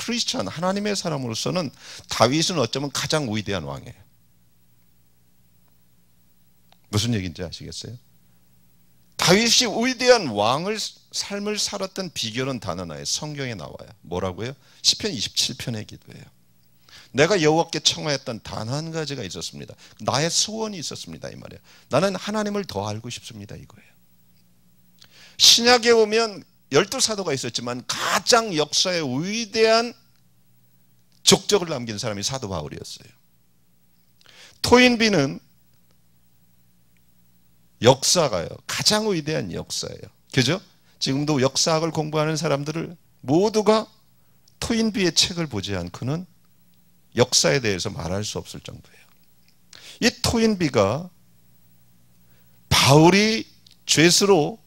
크리스천 하나님의 사람으로서는 다윗은 어쩌면 가장 위대한 왕이에요. 무슨 얘기인지 아시겠어요? 다윗이 위대한 왕을 삶을 살았던 비결은 단 하나예요. 성경에 나와요. 뭐라고요? 시편 27편의 기도예요. 내가 여호와께 청하였던 단 한 가지가 있었습니다. 나의 소원이 있었습니다. 이 말이에요. 나는 하나님을 더 알고 싶습니다. 이거예요. 신약에 보면 12사도가 있었지만 가장 역사의 위대한 족적을 남긴 사람이 사도 바울이었어요. 토인비는 역사가요. 가장 위대한 역사예요. 그죠? 지금도 역사학을 공부하는 사람들을 모두가 토인비의 책을 보지 않고는 역사에 대해서 말할 수 없을 정도예요. 이 토인비가 바울이 죄수로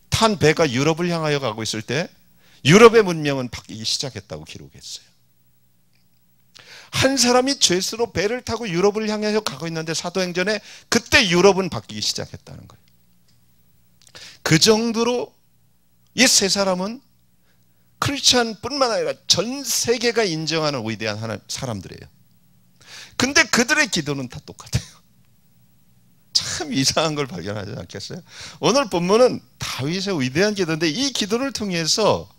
탄 배가 유럽을 향하여 가고 있을 때 유럽의 문명은 바뀌기 시작했다고 기록했어요. 한 사람이 죄수로 배를 타고 유럽을 향하여 가고 있는데 사도행전에 그때 유럽은 바뀌기 시작했다는 거예요. 그 정도로 이 세 사람은 크리스찬뿐만 아니라 전 세계가 인정하는 위대한 사람들이에요. 근데 그들의 기도는 다 똑같아요. 참 이상한 걸 발견하지 않겠어요? 오늘 본문은 다윗의 위대한 기도인데 이 기도를 통해서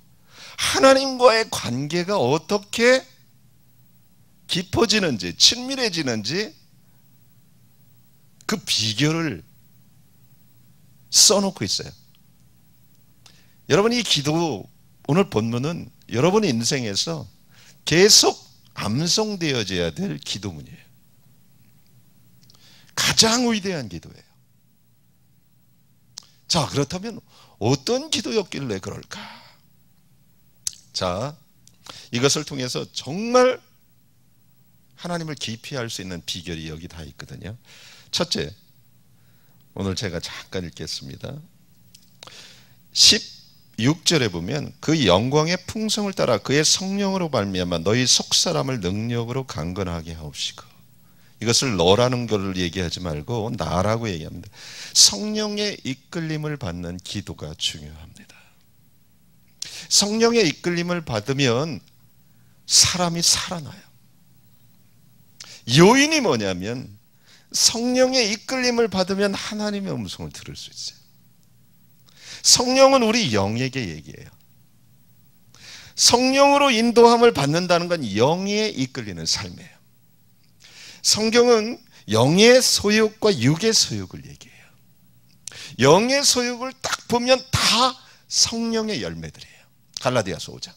하나님과의 관계가 어떻게 깊어지는지 친밀해지는지 그 비결을 써놓고 있어요. 여러분 이 기도 오늘 본문은 여러분의 인생에서 계속 암송되어져야 될 기도문이에요. 가장 위대한 기도예요. 자, 그렇다면 어떤 기도였길래 그럴까? 자, 이것을 통해서 정말 하나님을 깊이 알 수 있는 비결이 여기 다 있거든요. 첫째, 오늘 제가 잠깐 읽겠습니다. 16절에 보면 그 영광의 풍성을 따라 그의 성령으로 말미암아 너희 속사람을 능력으로 강건하게 하옵시고. 이것을 너라는 걸 얘기하지 말고 나라고 얘기합니다. 성령의 이끌림을 받는 기도가 중요합니다. 성령의 이끌림을 받으면 사람이 살아나요. 요인이 뭐냐면 성령의 이끌림을 받으면 하나님의 음성을 들을 수 있어요. 성령은 우리 영에게 얘기해요. 성령으로 인도함을 받는다는 건 영에 이끌리는 삶이에요. 성경은 영의 소욕과 육의 소욕을 얘기해요. 영의 소욕을 딱 보면 다 성령의 열매들이에요. 갈라디아서 5장.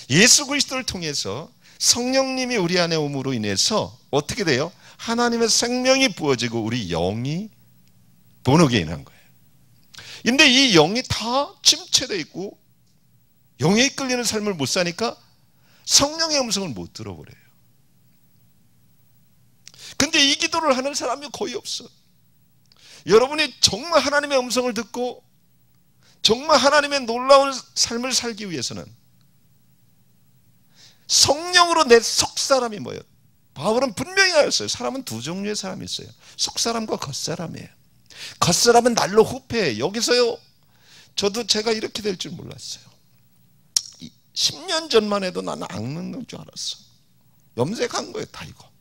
예수 그리스도를 통해서 성령님이 우리 안에 오므로 인해서 어떻게 돼요? 하나님의 생명이 부어지고 우리 영이 본어게 인한 거예요. 근데 이 영이 다 침체되어 있고 영에 이끌리는 삶을 못 사니까 성령의 음성을 못 들어버려요. 근데 이 기도를 하는 사람이 거의 없어. 여러분이 정말 하나님의 음성을 듣고 정말 하나님의 놀라운 삶을 살기 위해서는 성령으로 내 속사람이 뭐예요? 바울은 분명히 알았어요. 사람은 두 종류의 사람이 있어요. 속사람과 겉사람이에요. 겉사람은 날로 후패해요. 여기서요, 제가 이렇게 될 줄 몰랐어요. 10년 전만 해도 나는 악는 줄 알았어. 염색한 거예요, 다 이거.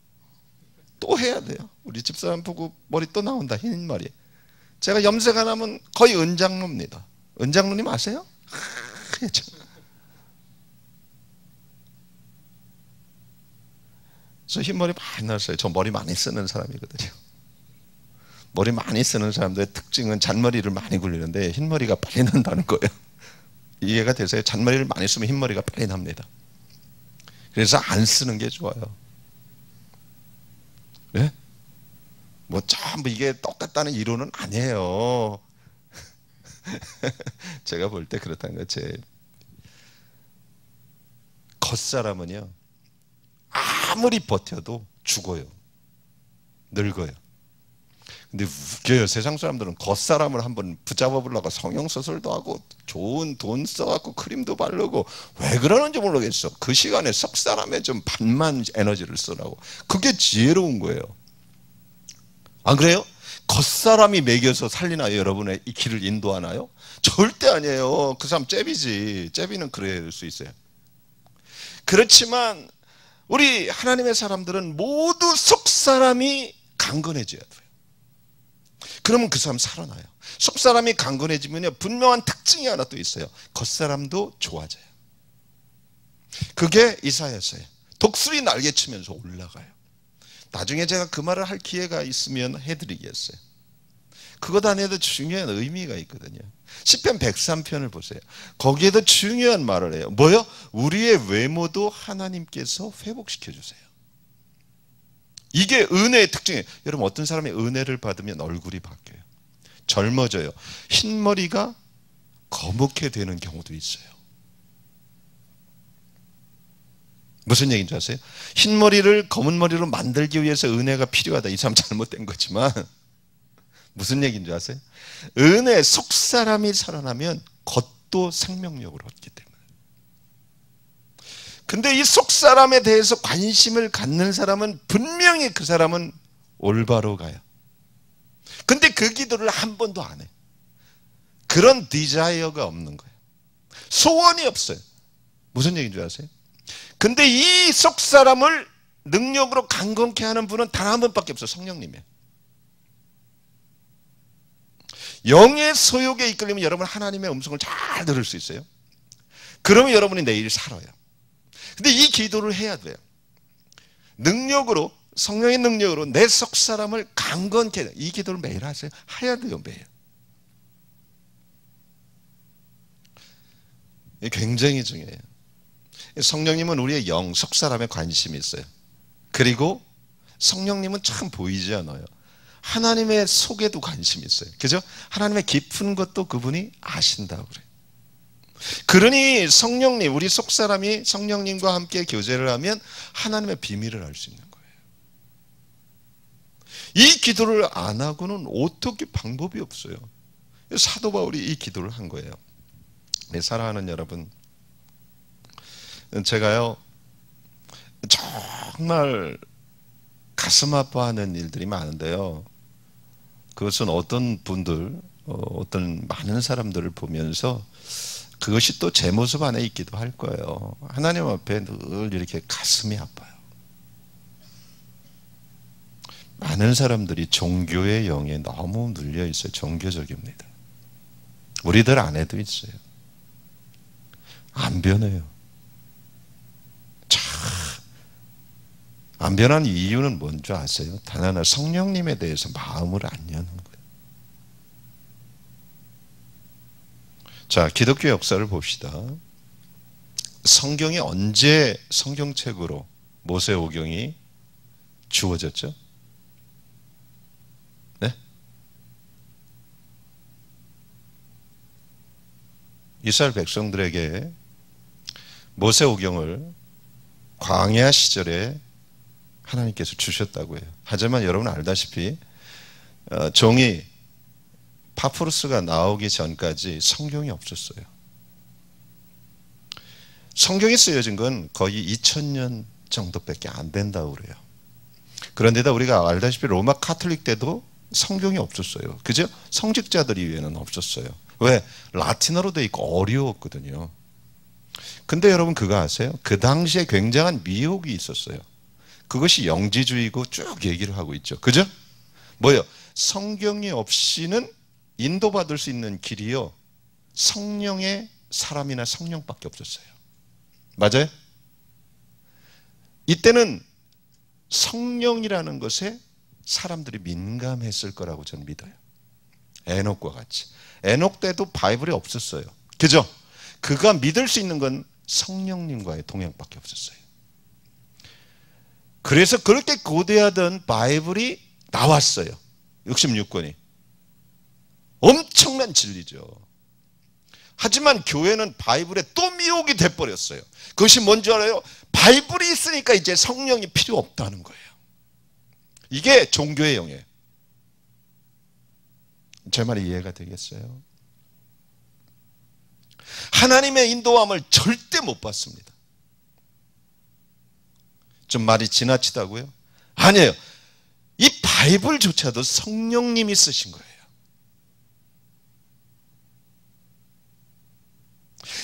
또 해야 돼요. 우리 집사람 보고 머리 또 나온다, 흰 머리. 제가 염색 안 하면 거의 은장로입니다. 은장로님 아세요? 저 흰머리 많이 났어요. 저 머리 많이 쓰는 사람이거든요. 머리 많이 쓰는 사람들의 특징은 잔머리를 많이 굴리는데 흰머리가 빨리 난다는 거예요. 이해가 되세요? 잔머리를 많이 쓰면 흰머리가 빨리 납니다. 그래서 안 쓰는 게 좋아요. 예? 뭐 전부 이게 똑같다는 이론은 아니에요. 제가 볼 때 그렇다는 거예요. 제 겉사람은요, 아무리 버텨도 죽어요. 늙어요. 근데 웃겨요. 세상 사람들은 겉사람을 한번 붙잡아 보려고 성형수술도 하고 좋은 돈 써갖고 크림도 바르고 왜 그러는지 모르겠어. 그 시간에 속사람에 좀 반만 에너지를 쓰라고. 그게 지혜로운 거예요. 안 그래요? 겉사람이 먹여서 살리나요? 여러분의 이 길을 인도하나요? 절대 아니에요. 그 사람 잽이지. 잽이는 그럴 수 있어요. 그렇지만 우리 하나님의 사람들은 모두 속사람이 강건해져야 돼요. 그러면 그 사람 살아나요. 속사람이 강건해지면요, 분명한 특징이 하나 또 있어요. 겉사람도 좋아져요. 그게 이사야서예요. 독수리 날개치면서 올라가요. 나중에 제가 그 말을 할 기회가 있으면 해드리겠어요. 그것 안에도 중요한 의미가 있거든요. 시편 103편을 보세요. 거기에도 중요한 말을 해요. 뭐요? 우리의 외모도 하나님께서 회복시켜 주세요. 이게 은혜의 특징이에요. 여러분, 어떤 사람이 은혜를 받으면 얼굴이 바뀌어요. 젊어져요. 흰머리가 거목해 되는 경우도 있어요. 무슨 얘기인지 아세요? 흰머리를 검은 머리로 만들기 위해서 은혜가 필요하다. 이 사람 잘못된 거지만 무슨 얘기인지 아세요? 은혜, 속사람이 살아나면 겉도 생명력을 얻기 때문에. 근데 이 속사람에 대해서 관심을 갖는 사람은 분명히 그 사람은 올바로 가요. 근데 그 기도를 한 번도 안 해. 그런 디자이어가 없는 거예요. 소원이 없어요. 무슨 얘기인 줄 아세요? 근데 이 속사람을 능력으로 강건케 하는 분은 단 한 분밖에 없어요. 성령님이에요. 영의 소욕에 이끌리면 여러분 하나님의 음성을 잘 들을 수 있어요. 그러면 여러분이 내일 살아요. 근데 이 기도를 해야 돼요. 능력으로, 성령의 능력으로 내 속사람을 강건케 해야 돼요. 이 기도를 매일 하세요. 해야 돼요, 매일. 굉장히 중요해요. 성령님은 우리의 영, 속사람에 관심이 있어요. 그리고 성령님은 참 보이지 않아요. 하나님의 속에도 관심이 있어요. 그죠? 하나님의 깊은 것도 그분이 아신다고 그래요. 그러니 성령님, 우리 속사람이 성령님과 함께 교제를 하면 하나님의 비밀을 알 수 있는 거예요. 이 기도를 안 하고는 어떻게 방법이 없어요. 사도 바울이 이 기도를 한 거예요. 네, 사랑하는 여러분, 제가요 정말 가슴 아파하는 일들이 많은데요, 그것은 어떤 분들, 어떤 많은 사람들을 보면서 그것이 또 제 모습 안에 있기도 할 거예요. 하나님 앞에 늘 이렇게 가슴이 아파요. 많은 사람들이 종교의 영에 너무 눌려 있어요. 종교적입니다. 우리들 안에도 있어요. 안 변해요. 안 변한 이유는 뭔지 아세요? 단 하나, 성령님에 대해서 마음을 안 여는 거예요. 자, 기독교 역사를 봅시다. 성경이 언제 성경책으로 모세오경이 주어졌죠? 네? 이스라엘 백성들에게 모세오경을 광야 시절에 하나님께서 주셨다고 해요. 하지만 여러분 알다시피 종이 파푸루스가 나오기 전까지 성경이 없었어요. 성경이 쓰여진 건 거의 2000년 정도밖에 안 된다고 그래요. 그런데다 우리가 알다시피 로마 카톨릭 때도 성경이 없었어요. 그죠? 성직자들 이외에는 없었어요. 왜? 라틴어로 돼 있고 어려웠거든요. 근데 여러분 그거 아세요? 그 당시에 굉장한 미혹이 있었어요. 그것이 영지주의고 쭉 얘기를 하고 있죠. 그죠? 뭐요? 성경이 없이는 인도받을 수 있는 길이요, 성령의 사람이나 성령밖에 없었어요. 맞아요? 이때는 성령이라는 것에 사람들이 민감했을 거라고 저는 믿어요. 에녹과 같이. 에녹 때도 바이블이 없었어요. 그죠? 그가 믿을 수 있는 건 성령님과의 동행밖에 없었어요. 그래서 그렇게 고대하던 바이블이 나왔어요. 66권이. 엄청난 진리죠. 하지만 교회는 바이블에 또 미혹이 돼버렸어요. 그것이 뭔지 알아요? 바이블이 있으니까 이제 성령이 필요 없다는 거예요. 이게 종교의 영이에요. 제 말이 이해가 되겠어요? 하나님의 인도함을 절대 못 받습니다. 좀 말이 지나치다고요? 아니에요. 이 바이블조차도 성령님이 쓰신 거예요.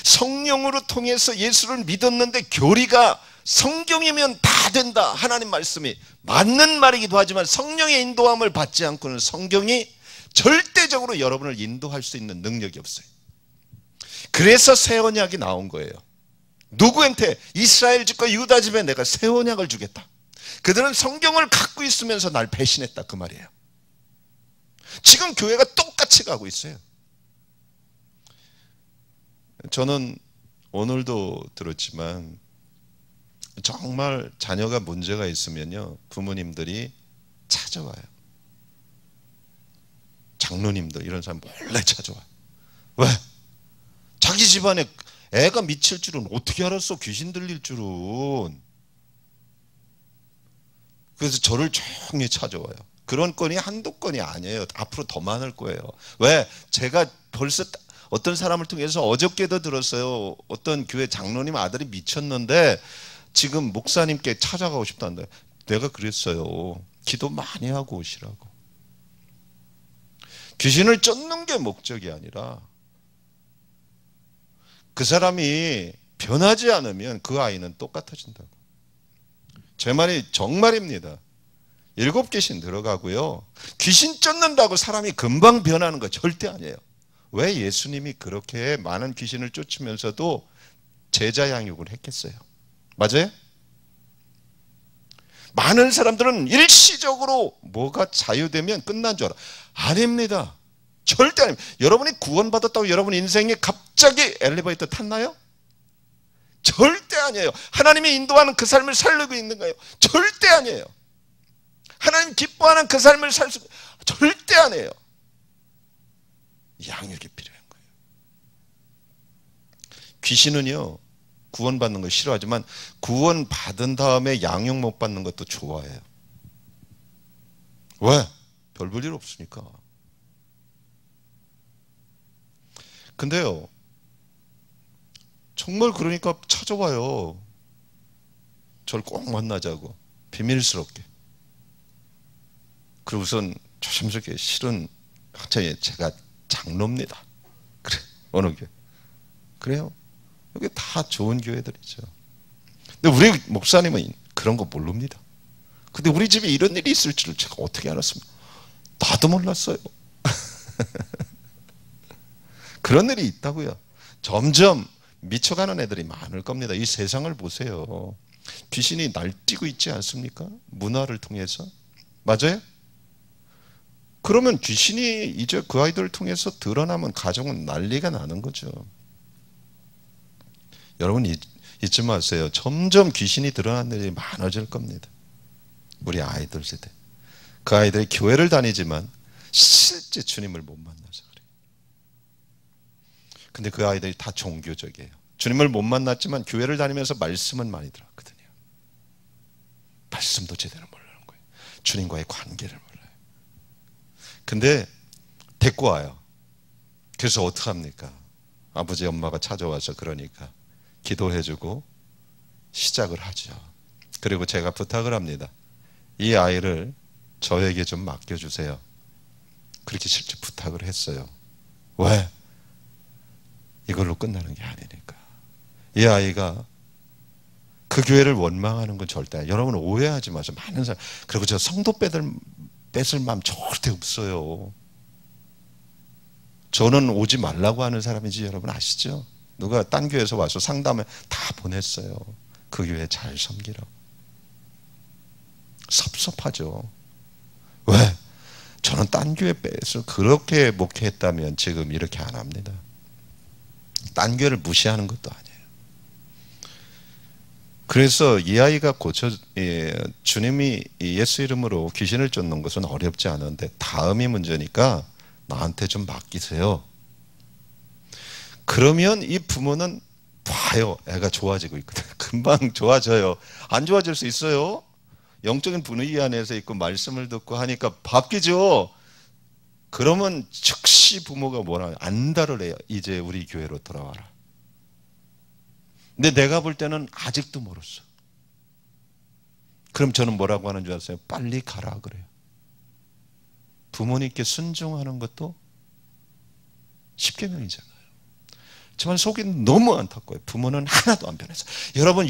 성령으로 통해서 예수를 믿었는데 교리가 성경이면 다 된다. 하나님 말씀이 맞는 말이기도 하지만 성령의 인도함을 받지 않고는 성경이 절대적으로 여러분을 인도할 수 있는 능력이 없어요. 그래서 새 언약이 나온 거예요. 누구한테? 이스라엘 집과 유다 집에 내가 새 언약을 주겠다. 그들은 성경을 갖고 있으면서 날 배신했다, 그 말이에요. 지금 교회가 똑같이 가고 있어요. 저는 오늘도 들었지만 정말 자녀가 문제가 있으면요, 부모님들이 찾아와요. 장로님들 이런 사람 몰래 찾아와요. 왜? 자기 집안에 애가 미칠 줄은 어떻게 알았어? 귀신 들릴 줄은. 그래서 저를 조용히 찾아와요. 그런 건이 한두 건이 아니에요. 앞으로 더 많을 거예요. 왜? 제가 벌써 어떤 사람을 통해서 어저께도 들었어요. 어떤 교회 장로님 아들이 미쳤는데 지금 목사님께 찾아가고 싶다는데, 내가 그랬어요. 기도 많이 하고 오시라고. 귀신을 쫓는 게 목적이 아니라 그 사람이 변하지 않으면 그 아이는 똑같아진다고. 제 말이 정말입니다. 7귀신 들어가고요, 귀신 쫓는다고 사람이 금방 변하는 거 절대 아니에요. 왜 예수님이 그렇게 많은 귀신을 쫓으면서도 제자 양육을 했겠어요? 맞아요? 많은 사람들은 일시적으로 뭐가 자유되면 끝난 줄 알아. 아닙니다. 절대 아닙니다. 여러분이 구원받았다고 여러분 인생에 갑자기 엘리베이터 탔나요? 절대 아니에요. 하나님이 인도하는 그 삶을 살고 있는가요? 절대 아니에요. 하나님 기뻐하는 그 삶을 살 수, 절대 아니에요. 양육이 필요한 거예요. 귀신은요, 구원받는 거 싫어하지만 구원받은 다음에 양육 못 받는 것도 좋아해요. 왜? 별 볼 일 없으니까. 근데요, 정말 그러니까 찾아와요. 저를 꼭 만나자고, 비밀스럽게. 그리고 우선 조심스럽게, 실은 제가 장로입니다. 그래, 어느 교회? 그래요? 여기 다 좋은 교회들이죠. 근데 우리 목사님은 그런 거 모릅니다. 근데 우리 집에 이런 일이 있을 줄을 제가 어떻게 알았습니까? 나도 몰랐어요. 그런 일이 있다고요. 점점 미쳐가는 애들이 많을 겁니다. 이 세상을 보세요. 귀신이 날뛰고 있지 않습니까? 문화를 통해서. 맞아요? 그러면 귀신이 이제 그 아이들을 통해서 드러나면 가정은 난리가 나는 거죠. 여러분 잊지 마세요. 점점 귀신이 드러나는 일이 많아질 겁니다. 우리 아이들 세대. 그 아이들이 교회를 다니지만 실제 주님을 못 만나서 그래요. 근데 그 아이들이 다 종교적이에요. 주님을 못 만났지만 교회를 다니면서 말씀은 많이 들었거든요. 말씀도 제대로 모르는 거예요. 주님과의 관계를 몰라요. 근데 데리고 와요. 그래서 어떡합니까? 아버지 엄마가 찾아와서 그러니까 기도해주고 시작을 하죠. 그리고 제가 부탁을 합니다. 이 아이를 저에게 좀 맡겨주세요. 그렇게 실제 부탁을 했어요. 왜? 이걸로 끝나는 게 아니니까. 이 아이가 그 교회를 원망하는 건 절대 아니에요. 여러분 오해하지 마세요. 많은 사람, 그리고 저 성도 뺏을 마음 절대 없어요. 저는 오지 말라고 하는 사람인지 여러분 아시죠? 누가 딴 교회에서 와서 상담을 다 보냈어요. 그 교회 잘 섬기라고. 섭섭하죠. 왜? 저는 딴 교회 빼서 그렇게 목회했다면 지금 이렇게 안 합니다. 딴 교회를 무시하는 것도 아니에요. 그래서 이 아이가 주님이 예수 이름으로 귀신을 쫓는 것은 어렵지 않은데 다음이 문제니까 나한테 좀 맡기세요. 그러면 이 부모는 봐요. 애가 좋아지고 있거든. 금방 좋아져요. 안 좋아질 수 있어요. 영적인 분위기 안에서 있고 말씀을 듣고 하니까 바뀌죠. 그러면 즉시 부모가 뭐라 안달을 해요. 이제 우리 교회로 돌아와라. 근데 내가 볼 때는 아직도 멀었어. 그럼 저는 뭐라고 하는 줄 아세요? 빨리 가라 그래요. 부모님께 순종하는 것도 십계명이잖아요. 정말 속이 너무 안타까워요. 부모는 하나도 안 변해서. 여러분